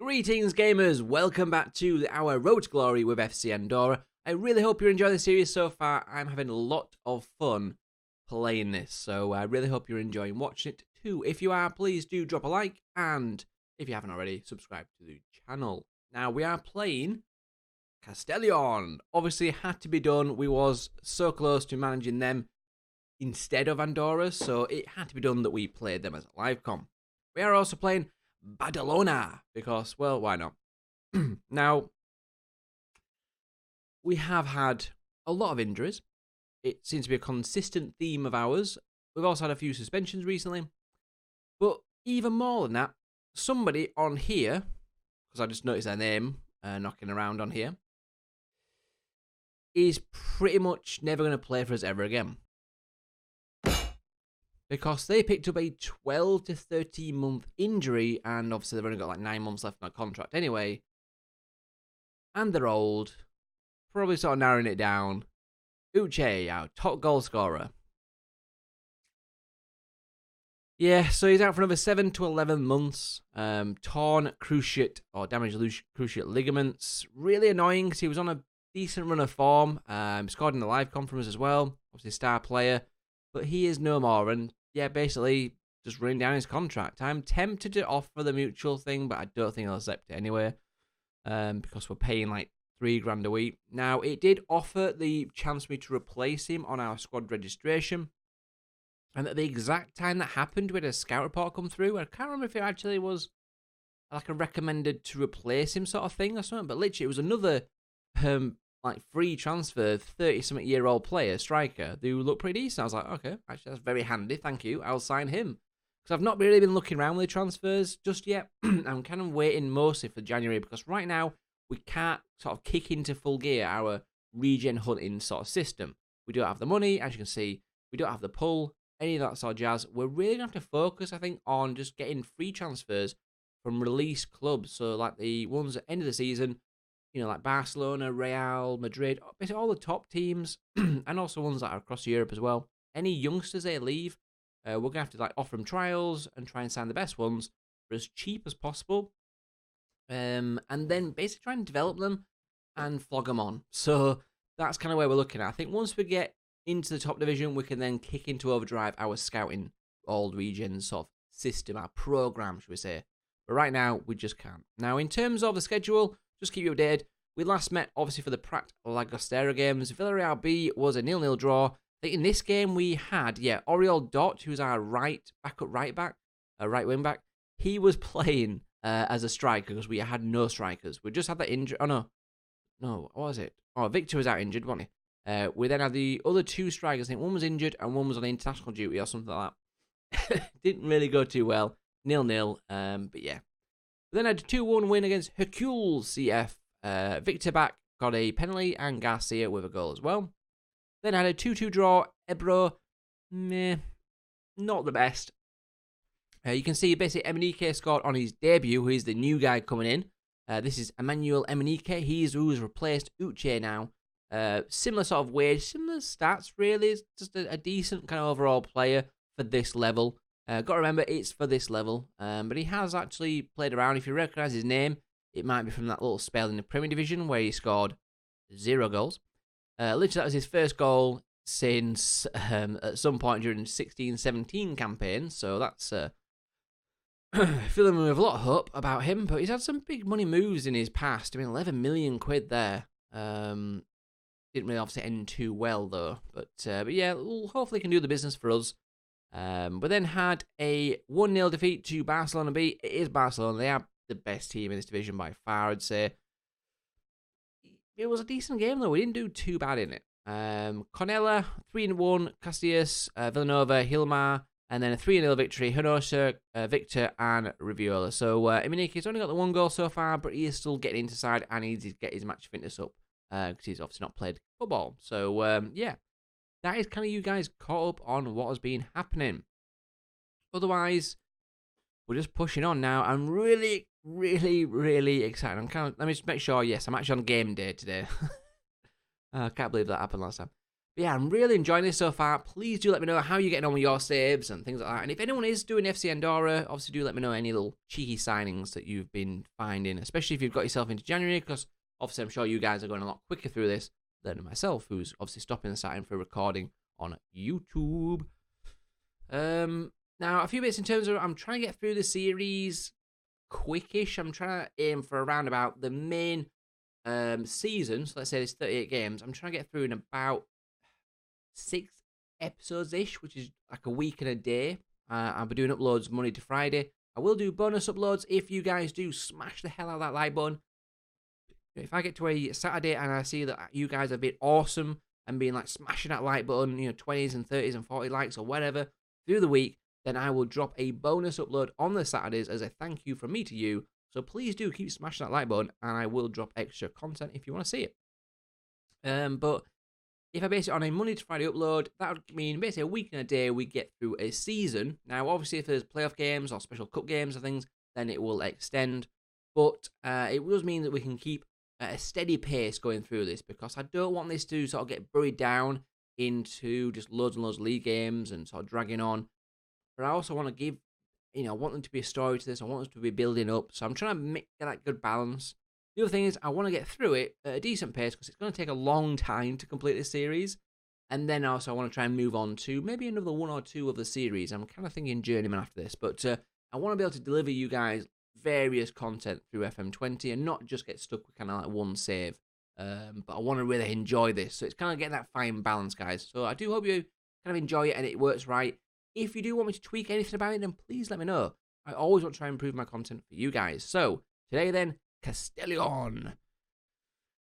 Greetings gamers, welcome back to our Road to Glory with FC Andorra. I really hope you're enjoying the series so far. I'm having a lot of fun playing this, so I really hope you're enjoying watching it too. If you are, please do drop a like, and if you haven't already, subscribe to the channel. Now, we are playing Castellón. Obviously, it had to be done. We was so close to managing them instead of Andorra, so it had to be done that we played them as a live com. We are also playing Badalona, because, well, why not? Now, we have had a lot of injuries. It seems to be a consistent theme of ours. We've also had a few suspensions recently. But even more than that, somebody on here, because I just noticed their name knocking around on here, is pretty much never going to play for us ever again. Because they picked up a 12 to 13 month injury, and obviously they've only got like 9 months left on their contract anyway. And they're old. Probably sort of narrowing it down. Uche, our top goal scorer. Yeah, so he's out for another 7 to 11 months. Torn cruciate or damaged cruciate ligaments. Really annoying because he was on a decent run of form. Scored in the live conference as well. Obviously a star player. But he is no more, and yeah, basically just running down his contract. I'm tempted to offer the mutual thing, but I don't think I'll accept it anyway, because we're paying like $3,000 a week. Now, it did offer the chance for me to replace him on our squad registration, and at the exact time that happened, we had a scout report come through. I can't remember if it actually was like a recommended to replace him sort of thing or something, but literally it was another like free transfer, 30-something-year-old player, striker, who looked pretty decent. I was like, okay, actually that's very handy, thank you, I'll sign him. Because I've not really been looking around with the transfers just yet. I'm kind of waiting mostly for January, because right now we can't sort of kick into full gear our regen hunting sort of system. We don't have the money, as you can see, we don't have the pull, any of that sort of jazz. We're really going to have to focus, I think, on just getting free transfers from release clubs. So like the ones at the end of the season, you know, like Barcelona, Real, Madrid, basically all the top teams, and also ones that are across Europe as well. Any youngsters they leave, we're going to have to like offer them trials and try and sign the best ones for as cheap as possible. And then basically try and develop them and flog them on. So that's kind of where we're looking at. I think once we get into the top division, we can then kick into overdrive our scouting all regions sort of system, our program, should we say. But right now, we just can't. Now, in terms of the schedule, just keep you updated. We last met, obviously, for the Prat Lagostera games. Villarreal B was a 0-0 draw. I think in this game we had, Oriol Dot, who's our backup right wing back. He was playing as a striker because we had no strikers. We just had that injury. Oh, no, what was it? Oh, Victor was out injured, wasn't he? We then had the other two strikers. I think one was injured and one was on international duty or something like that. Didn't really go too well. 0-0, but yeah. Then had a 2-1 win against Hercule CF. Victor back got a penalty and Garcia with a goal as well. Then had a 2-2 draw. Ebro, not the best. You can see basically Emenike scored on his debut, who is the new guy coming in. This is Emmanuel Emenike. Who's replaced Uche now. Similar sort of wage, similar stats really. It's just a decent kind of overall player for this level. Got to remember, it's for this level, but he has actually played around. If you recognise his name, it might be from that little spell in the Premier Division where he scored 0 goals. Literally, that was his first goal since at some point during the 16-17 campaign, so that's filling me with a lot of hope about him, but he's had some big money moves in his past. I mean, 11 million quid there. Didn't really obviously end too well, though, but yeah, hopefully he can do the business for us. We then had a 1-0 defeat to Barcelona B. It is Barcelona. They are the best team in this division by far, I'd say. It was a decent game, though. We didn't do too bad in it. Cornella, 3-1. Casillas, Villanova, Hilmar, and then a 3-0 victory. Hinosa, Victor, and Riviola. So, Emenike's only got the 1 goal so far, but he is still getting into side and needs to get his match fitness up because he's obviously not played football. So, yeah. That is kind of you guys caught up on what has been happening. Otherwise, we're just pushing on now. I'm really, really, really excited. Let me just make sure, yes, I'm actually on game day today. I can't believe that happened last time. But yeah, I'm really enjoying this so far. Please do let me know how you're getting on with your saves and things like that. And if anyone is doing FC Andorra, obviously do let me know any little cheeky signings that you've been finding, especially if you've got yourself into January, because obviously I'm sure you guys are going a lot quicker through this than myself, who's obviously stopping the starting for recording on YouTube. Now, a few bits in terms of, I'm trying to get through the series quickish. I'm trying to aim for around about the main season. So let's say there's 38 games. I'm trying to get through in about 6 episodes-ish, which is like a week and a day. I'll be doing uploads Monday to Friday. I will do bonus uploads if you guys do smash the hell out of that like button. If I get to a Saturday and I see that you guys have been awesome and being like smashing that like button, 20s and 30s and 40 likes or whatever through the week, then I will drop a bonus upload on the Saturdays as a thank you from me to you. So please do keep smashing that like button, and I will drop extra content if you want to see it. But if I base it on a Monday to Friday upload, that would mean basically a week and a day we get through a season. Now, obviously, if there's playoff games or special cup games or things, then it will extend. But it does mean that we can keep a steady pace going through this, because I don't want this to sort of get buried down into just loads and loads of league games and sort of dragging on. But I also want to give, I want them to be a story to this. I want us to be building up. So I'm trying to make that good balance. The other thing is I want to get through it at a decent pace, because it's going to take a long time to complete this series. And then also I want to try and move on to maybe another 1 or 2 of the series. I'm kind of thinking Journeyman after this. But I want to be able to deliver you guys various content through FM20 and not just get stuck with kind of like one save. But I want to really enjoy this. So it's kind of getting that fine balance, guys. So I do hope you kind of enjoy it and it works right. If you do want me to tweak anything about it, then please let me know. I always want to try and improve my content for you guys. So today then, Castellón.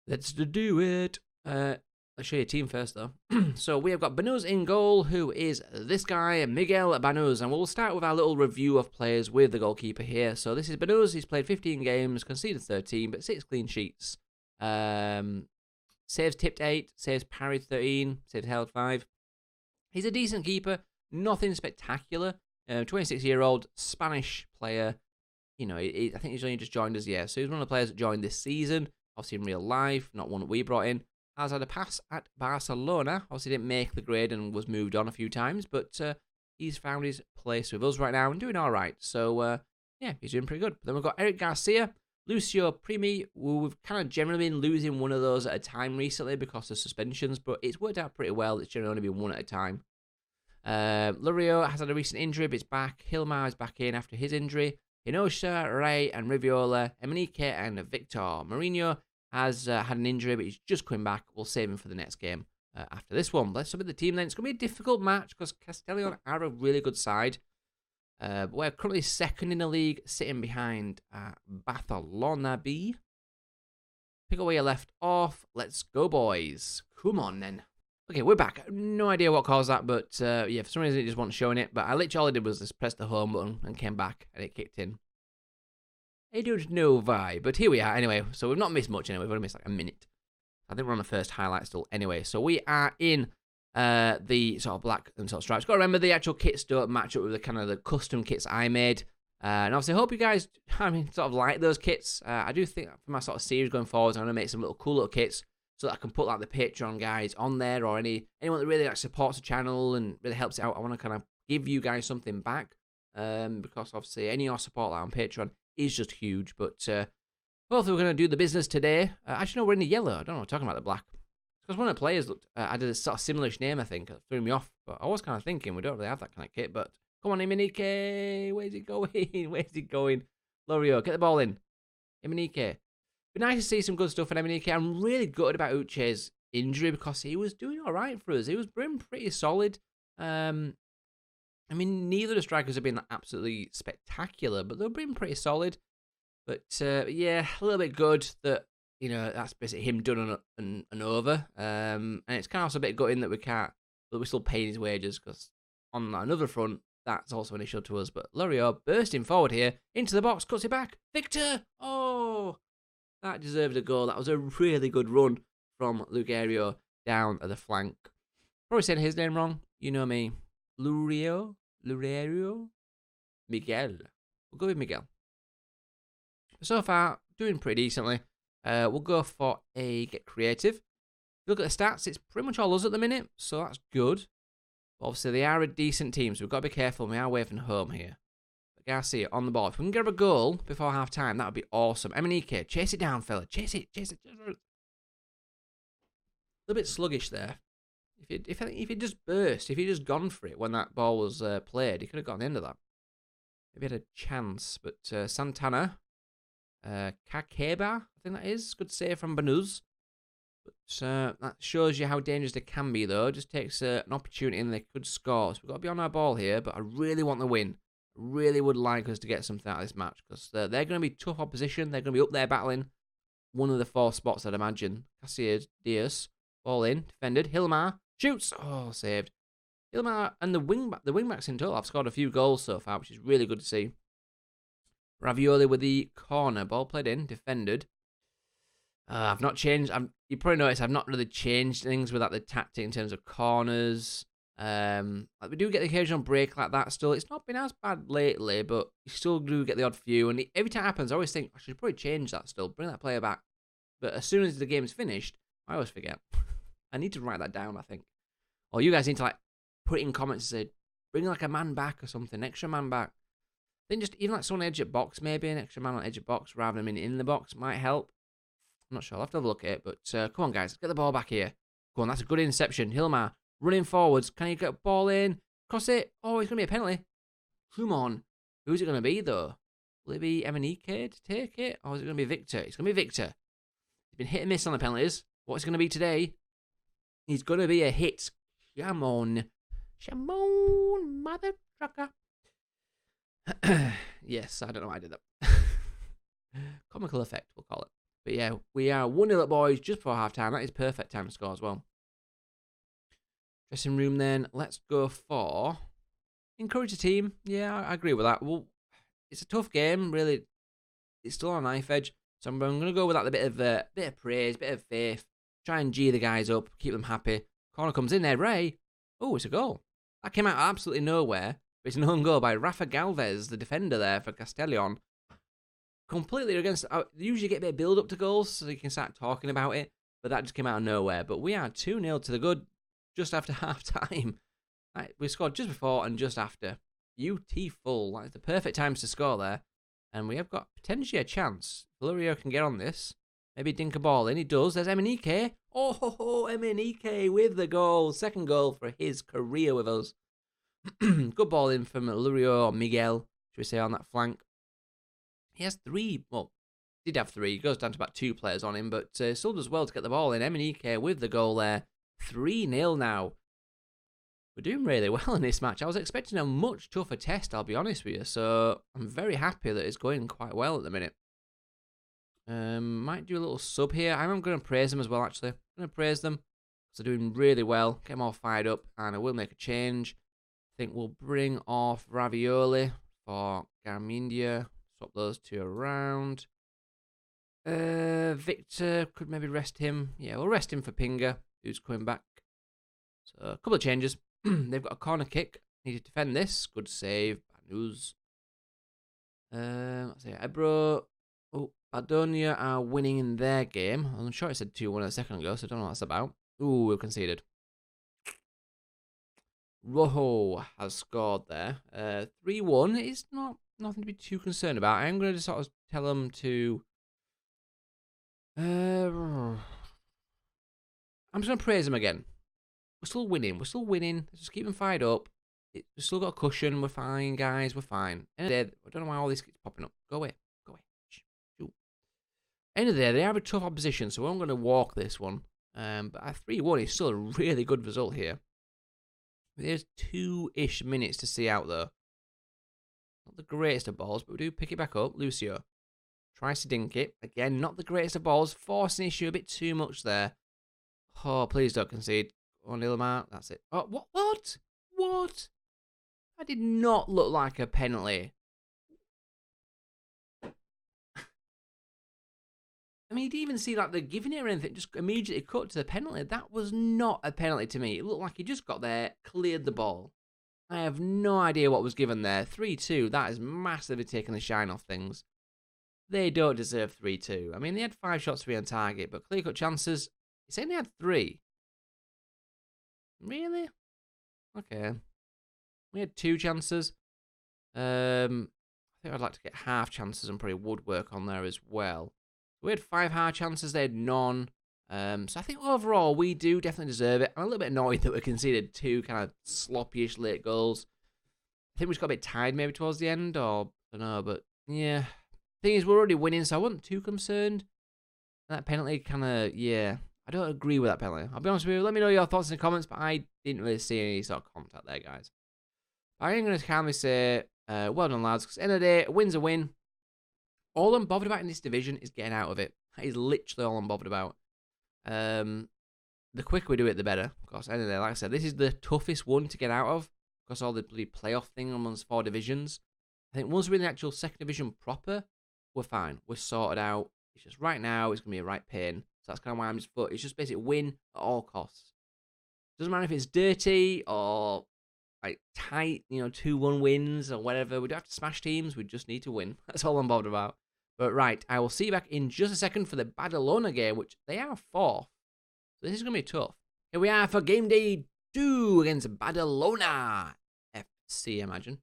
Let's do it. Let's show you a team first, though. So we have got Banús in goal, who is this guy, Miguel Banús. And we'll start with our little review of players with the goalkeeper here. So this is Banús. He's played 15 games, conceded 13, but 6 clean sheets. Saves tipped 8, saves parried 13, saves held 5. He's a decent keeper. Nothing spectacular. 26-year-old Spanish player. I think he's only just joined us, yeah. So he's one of the players that joined this season. Obviously in real life, not one that we brought in. Has had a pass at Barcelona. Obviously didn't make the grade and was moved on a few times. But he's found his place with us right now and doing all right. So, yeah, he's doing pretty good. Then we've got Eric Garcia, Lucio Primi. We've kind of generally been losing one of those at a time recently because of suspensions. But it's worked out pretty well. It's generally only been one at a time. Lurio has had a recent injury, but it's back. Hilmar is back in after his injury. Hinosa, Ray, and Riviola, Emenike, and Victor. Mourinho has had an injury, but he's just coming back. We'll save him for the next game after this one. Let's submit the team then. It's going to be a difficult match because Castellón are a really good side. But we're currently second in the league, sitting behind Barcelona B. Pick up where you left off. Let's go, boys. Come on, then. Okay, we're back. No idea what caused that, but yeah, for some reason it just wasn't showing it. But I literally all I did was just press the home button and came back, and it kicked in. I don't know why, but here we are anyway. So we've not missed much anyway. We've only missed like a minute. I think we're on the first highlight still anyway. So we are in the sort of black and sort of stripes. Got to remember the actual kits don't match up with the kind of the custom kits I made. And obviously, I hope you guys, sort of like those kits. I do think for my sort of series going forward, I'm going to make some cool little kits, so that I can put like the Patreon guys on there, or anyone that really like supports the channel and really helps it out. I want to kind of give you guys something back, because obviously any of your support like on Patreon is just huge. But hopefully we're going to do the business today. Actually, no, we're in the yellow. I don't know what I'm talking about the black. Because one of the players looked, I did a sort of similarish name, I think. It threw me off. But I was kind of thinking we don't really have that kind of kit. But come on, Emenike. Where's he going? Where's he going? Lorio, get the ball in. Emenike. Be nice to see some good stuff in Emenike. I'm really gutted about Uche's injury because he was doing all right for us. He was pretty solid. I mean, neither of the strikers have been absolutely spectacular, but they've been pretty solid. But yeah, a little bit good that, that's basically him done and over. And it's kind of also a bit gutting that we're still paying his wages, because on another front, that's also an issue to us. But Lorio bursting forward here into the box, cuts it back. Victor! Oh! That deserved a goal. That was a really good run from Lugario down at the flank. Probably saying his name wrong. You know me. Lugario? Miguel. We'll go with Miguel. So far, doing pretty decently. We'll go for a get creative. Look at the stats, it's pretty much all us at the minute, so that's good. Obviously, they are a decent team, so we've got to be careful. We are away from home here. But Garcia on the ball. If we can get a goal before half time, that would be awesome. Emenike, chase it down, fella. Chase it. A little bit sluggish there. If he just burst, if he just gone for it when that ball was played, he could have got the end of that. Maybe had a chance, but Santana, Kakeba, I think that is. Good save from Banuz. But that shows you how dangerous they can be, though. Just takes an opportunity and they could score. So we've got to be on our ball here, but I really want the win. I really would like us to get something out of this match because they're going to be tough opposition. They're going to be up there battling one of the 4 spots, I'd imagine. Casillas, Diaz, ball in, defended. Hilmar shoots. Oh, saved. Hilmar and the wingbacks in total have scored a few goals so far, which is really good to see. Ravioli with the corner. Ball played in, defended. I've not changed. You probably noticed I've not really changed things with the tactic in terms of corners. We do get the occasional break like that still. It's not been as bad lately, but you still do get the odd few. And every time it happens, I always think, I should probably change that still. Bring that player back. But as soon as the game's finished, I always forget. I need to write that down, I think. Or you guys need to put it in comments and say, bring a man back or something. Extra man back. Then just even someone edge at box, maybe. An extra man on edge of box rather than in the box might help. I'm not sure. I'll have to have a look at it. But come on, guys. Get the ball back here. Go on. That's a good interception. Hilmar running forwards. Can you get a ball in? Cross it. Oh, it's going to be a penalty. Come on. Who's it going to be, though? Will it be Emenike to take it? Or is it going to be Victor? It's going to be Victor. He's been hit and miss on the penalties. What's it going to be today? He's going to be a hit. Come on. Come on, mother trucker. Yes, I don't know why I did that. Comical effect, we'll call it. But yeah, we are 1-0 up, boys, just before half-time. That is perfect time to score as well. Dressing room then. Let's go for... encourage the team. Yeah, I agree with that. Well, it's a tough game, really. It's still on a knife edge. So I'm going to go with that, a bit of praise, a bit of faith. Try and G the guys up, keep them happy. Corner comes in there, Ray. Oh, it's a goal. That came out of absolutely nowhere. But it's an own goal by Rafa Galvez, the defender there for Castellon. Completely against... I usually get a bit of build-up to goals so you can start talking about it. But that just came out of nowhere. But we are 2-0 to the good just after half-time. Right, we scored just before and just after. UT full. That's the perfect times to score there. And we have got potentially a chance. Valerio can get on this. Maybe dink a ball in. He does. There's Emenike. Oh, Emenike with the goal. Second goal for his career with us. Good ball in from Lurio or Miguel, should we say, on that flank. He has 3. Well, did have 3. He goes down to about 2 players on him, but still does well to get the ball in. Emenike with the goal there. 3-0 now. We're doing really well in this match. I was expecting a much tougher test, I'll be honest with you. So I'm very happy that it's going quite well at the minute. Might do a little sub here. I'm going to praise them as well, actually. I'm going to praise them because they're doing really well. Get them all fired up, and I will make a change. I think we'll bring off Ravioli for Garmindia. Swap those 2 around. Victor, could maybe rest him. Yeah, we'll rest him for Pinga, who's coming back. So, a couple of changes. They've got a corner kick. Need to defend this. Good save. Bad news. Let's see. Ebro. Oh, Badonia are winning in their game. I'm sure I said 2-1 a second ago, so I don't know what that's about. Ooh, we've conceded. Rojo has scored there. 3-1 is nothing to be too concerned about. I'm going to sort of tell them to... I'm just going to praise them again. We're still winning. Let's just keep them fired up. We've still got a cushion. We're fine, guys. We're fine. I don't know why all this keeps popping up. Go away. Shoot. End of the day, they have a tough opposition, so I'm going to walk this one. But a 3-1 is still a really good result here. There's 2-ish minutes to see out, though. Not the greatest of balls, but we do pick it back up. Lucio tries to dink it. Again, not the greatest of balls. Forcing issue a bit too much there. Oh, please don't concede. On Ilmar, that's it. Oh, what? That did not look like a penalty. I mean, you didn't even see they're giving it or anything. Just immediately cut to the penalty. That was not a penalty to me. It looked like he just got there, cleared the ball. I have no idea what was given there. 3-2, that is massively taking the shine off things. They don't deserve 3-2. I mean, they had 5 shots to be on target, but clear-cut chances, He said he had 3. Really? Okay. We had 2 chances. I think I'd like to get half chances and probably woodwork on there as well. We had 5 hard chances, they had none. So I think overall we do definitely deserve it. I'm a little bit annoyed that we conceded 2 kind of sloppy-ish late goals. I think we just got a bit tired maybe towards the end, or I don't know, but yeah. Thing is, we're already winning, so I wasn't too concerned. That penalty kind of, yeah, I don't agree with that penalty. I'll be honest with you. Let me know your thoughts in the comments, but I didn't really see any sort of contact there, guys. I am going to calmly say, well done, lads, because at the end of the day, a win's a win. All I'm bothered about in this division is getting out of it. That is literally all I'm bothered about. The quicker we do it, the better. Of course, anyway, like I said, this is the toughest one to get out of, because all the bloody playoff thing amongst 4 divisions. I think once we're in the actual 2nd division proper, we're fine. We're sorted out. It's just right now, it's going to be a right pain. So that's kind of why I'm just, it's just basically win at all costs. Doesn't matter if it's dirty or like tight, 2-1 wins or whatever. We don't have to smash teams. We just need to win. That's all I'm bothered about. But right, I will see you back in just a second for the Badalona game, which they are 4th. So this is going to be tough. Here we are for game day 2 against Badalona FC, I imagine.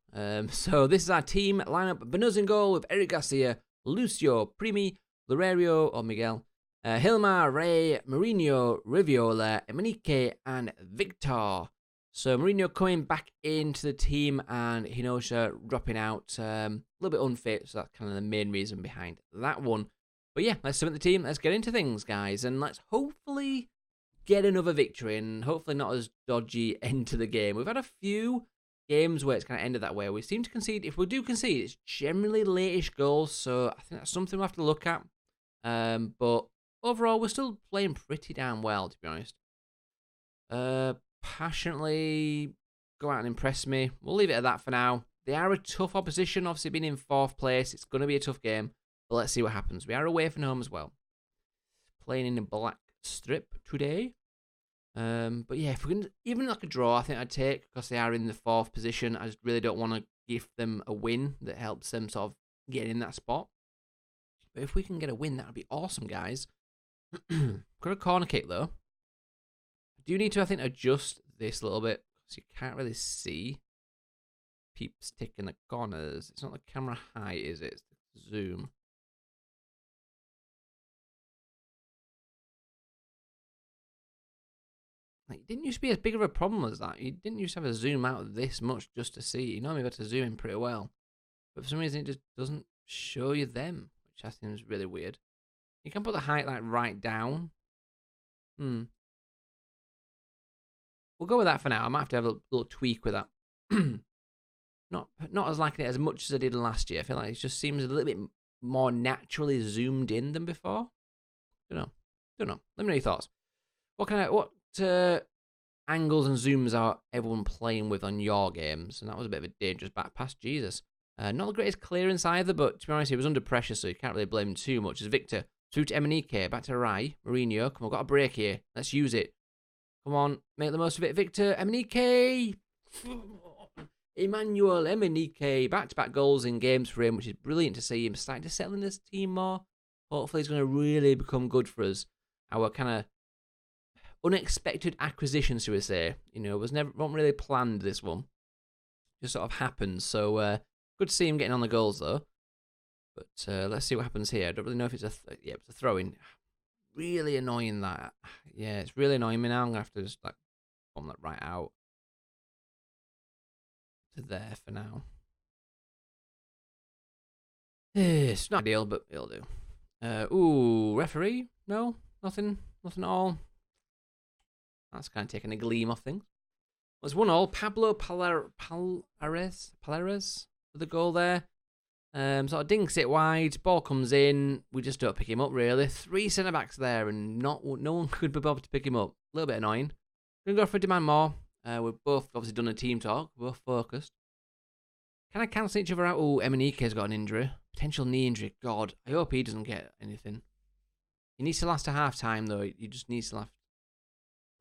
So this is our team lineup. Venus in goal with Eric Garcia, Lucio, Primi, Lorerio or Miguel, Hilmar, Ray, Mourinho, Riviola, Emenike, and Victor. So Mourinho coming back into the team and Hinosha dropping out. A little bit unfit, so that's kind of the main reason behind that one. But yeah, let's submit the team. Let's get into things, guys. And let's hopefully get another victory and hopefully not as dodgy end to the game. We've had a few games where it's kind of ended that way. We seem to concede. If we do concede, it's generally late-ish goals. So I think that's something we'll have to look at. But overall, we're still playing pretty damn well, to be honest. Passionately go out and impress me. We'll leave it at that for now. They are a tough opposition, obviously being in 4th place. It's going to be a tough game, but let's see what happens. We are away from home as well. Playing in a black strip today. But yeah, if we can, even like a draw, I think I'd take, because they are in the 4th position. I just really don't want to give them a win that helps them sort of get in that spot. But if we can get a win, that would be awesome, guys. Got a corner kick, though. I do need to, I think, adjust this a little bit, because you can't really see peeps taking the corners. It's not the camera height, is it? It's the zoom. Like, it didn't used to be as big of a problem as that. You didn't used to have to zoom out this much just to see. You normally got to zoom in pretty well. But for some reason, it just doesn't show you them, which I think is really weird. You can put the height like right down. We'll go with that for now. I might have to have a little tweak with that. Not as liking it as much as I did last year. I feel like it just seems a little bit more naturally zoomed in than before. Don't know. Let me know your thoughts. What angles and zooms are everyone playing with on your games? And that was a bit of a dangerous back pass. Jesus. Not the greatest clearance either, but to be honest, he was under pressure, so you can't really blame him too much. As Victor through to Emenike, back to Rai, Mourinho. Come on, got a break here. Let's use it. Come on, make the most of it, Victor. Emenike! Emmanuel Emenike. Back-to-back goals in games for him, which is brilliant to see him starting to settle in this team more. Hopefully he's going to really become good for us. Our kind of unexpected acquisition, should we say. Wasn't really planned, this one. Just sort of happened. So, good to see him getting on the goals, though. But let's see what happens here. I don't really know if it's it's a throw-in. Really annoying that. Yeah, it's really annoying me now. I'm going to have to just like bomb that right out to there for now. It's not ideal, but it'll do. Ooh, referee? No, nothing at all. That's kind of taking a gleam off things. It was 1-1. Pablo Palares with the goal there. Sort of dinks it wide. Ball comes in. We just don't pick him up, really. 3 centre-backs there, and no one could be bothered to pick him up. A little bit annoying. Going to go for a demand more. We've both obviously done a team talk. We're both focused. Can I cancel each other out? Oh, Emenike's got an injury. Potential knee injury. God, I hope he doesn't get anything. He needs to last to half-time, though. He just needs to have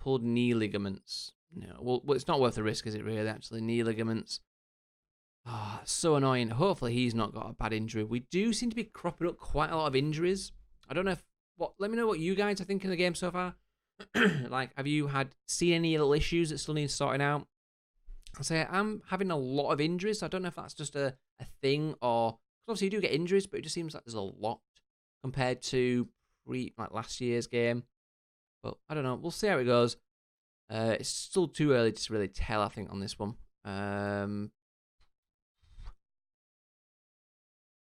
pulled knee ligaments. No, well, it's not worth the risk, is it, really, actually? Knee ligaments. Oh, so annoying. Hopefully he's not got a bad injury. We do seem to be cropping up quite a lot of injuries. I don't know let me know what you guys are thinking of the game so far. Like, have you seen any little issues that still need sorting out? I'll say I'm having a lot of injuries. So I don't know if that's just a thing or... Obviously, you do get injuries, but it just seems like there's a lot compared to last year's game. But I don't know. We'll see how it goes. It's still too early to really tell, I think, on this one.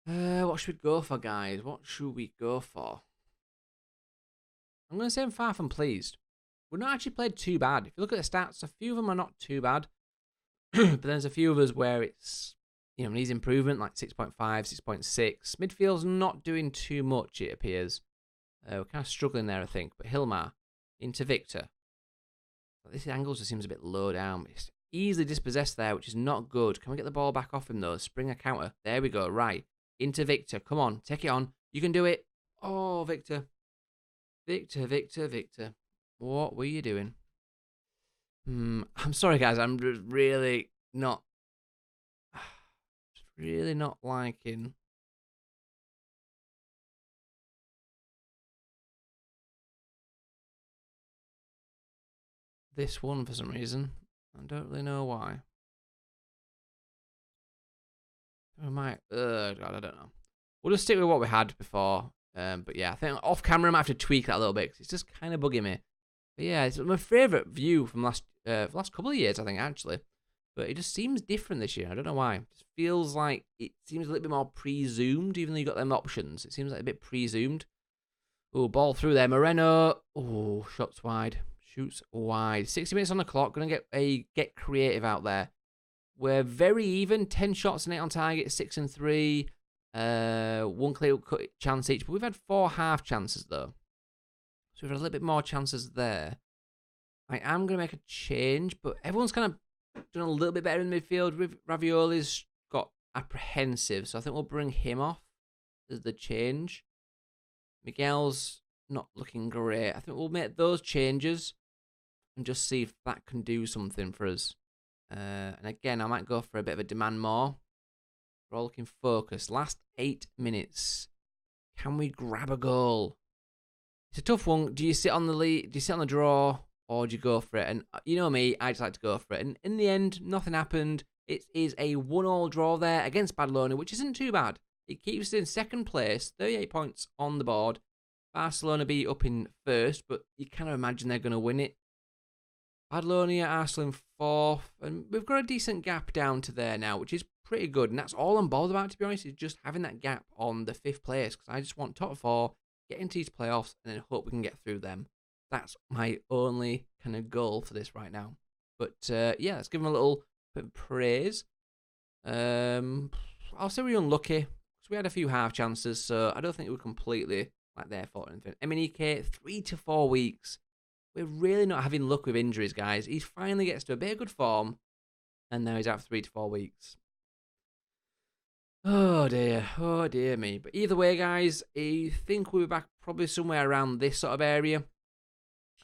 What should we go for, guys? What should we go for? I'm going to say I'm far from pleased. We've not actually played too bad. If you look at the stats, a few of them are not too bad. But there's a few of us where it's, needs improvement, like 6.5, 6.6. Midfield's not doing too much, it appears. We're kind of struggling there, I think. But Hilmar into Victor. This angle just seems a bit low down. It's easily dispossessed there, which is not good. Can we get the ball back off him, though? Spring a counter. There we go. Right. Into Victor. Come on. Take it on. You can do it. Oh, Victor. Victor. What were you doing? I'm sorry, guys. I'm really not liking this one for some reason. I don't really know why. I might. God, I don't know. We'll just stick with what we had before. But yeah, I think off camera I might have to tweak that a little bit because it's just kind of bugging me. But yeah, it's my favourite view from last couple of years, I think, actually. But it just seems different this year. I don't know why. It just feels like it seems a little bit more pre-zoomed, even though you got them options. It seems like a bit pre-zoomed. Oh, ball through there. Moreno. Oh, shots wide. Shoots wide. 60 minutes on the clock. Going to get creative out there. We're very even. 10 shots and 8 on target. 6 and 3. One clear cut chance each. But we've had 4 half chances, though. So we've had a little bit more chances there. I am going to make a change, but everyone's kind of done a little bit better in the midfield. Ravioli's got apprehensive, so I think we'll bring him off as the change. Miguel's not looking great. I think we'll make those changes and just see if that can do something for us. And again, I might go for a bit of a demand more. We're all looking focused. Last 8 minutes. Can we grab a goal? It's a tough one. Do you sit on the lead? Do you sit on the draw? Or do you go for it? And you know me, I just like to go for it. And in the end, nothing happened. It is a 1-1 draw there against Barcelona, which isn't too bad. It keeps us in second place, 38 points on the board. Barcelona be up in first, but you kind of imagine they're going to win it. Barcelona, Arsenal in fourth. And we've got a decent gap down to there now, which is pretty good. And that's all I'm bothered about, to be honest, is just having that gap on the 5th place. Because I just want top 4, get into these playoffs, and then hope we can get through them. That's my only kind of goal for this right now. But yeah, let's give them a little bit of praise. I'll say we're unlucky because we had a few half chances, so I don't think we're completely like their fault or anything. MNEK, 3 to 4 weeks. We're really not having luck with injuries, guys. He finally gets to a bit of good form, and now he's out for 3 to 4 weeks. Oh dear me. But either way, guys, I think we'll be back probably somewhere around this sort of area.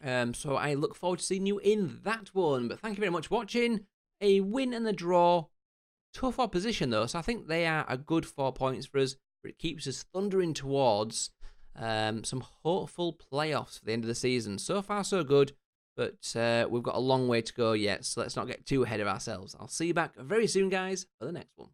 So I look forward to seeing you in that one. But thank you very much for watching. A win and a draw. Tough opposition, though. So I think they are a good 4 points for us. But it keeps us thundering towards some hopeful playoffs for the end of the season. So far, so good. But we've got a long way to go yet. So let's not get too ahead of ourselves. I'll see you back very soon, guys, for the next one.